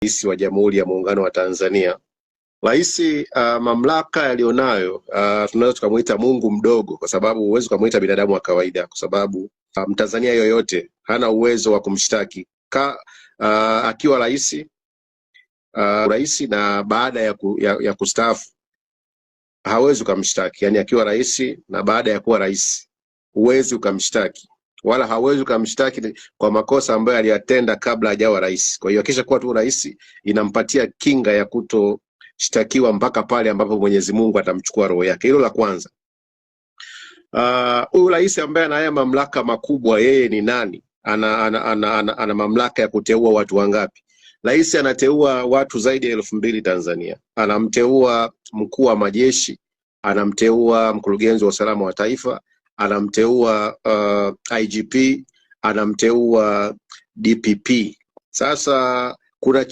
Rais wa Jamhuri ya Muungano wa Tanzania. Rais mamlaka alionayo tunaweza tukamuita Mungu mdogo, kwa sababu huwezi kumuita binadamu wa kawaida, kwa sababu Mtanzania yoyote hana uwezo wa kumshtaki akiwa rais na baada ya kustaafu hawezi kumshtaki. Yani akiwa rais na baada ya kuwa rais huwezi ukamshtaki, wala hawezi ukamshtaki kwa makosa ambayo aliyatenda kabla hajawa rais. Kwa hiyo akisha kuwa tu rais inampatia kinga ya kutoshtakiwa mpaka pale ambapo Mwenyezi Mungu atamchukua roho yake. Hilo la kwanza. Huyu rais ambaye ana haya mamlaka makubwa, yeye ni nani? Ana mamlaka ya kuteua watu wangapi? Rais anateua watu zaidi ya 2000 Tanzania. Anamteua mkuu wa majeshi, anamteua mkurugenzi wa usalama wa taifa, anamteua IGP, anamteua DPP. Sasa kuna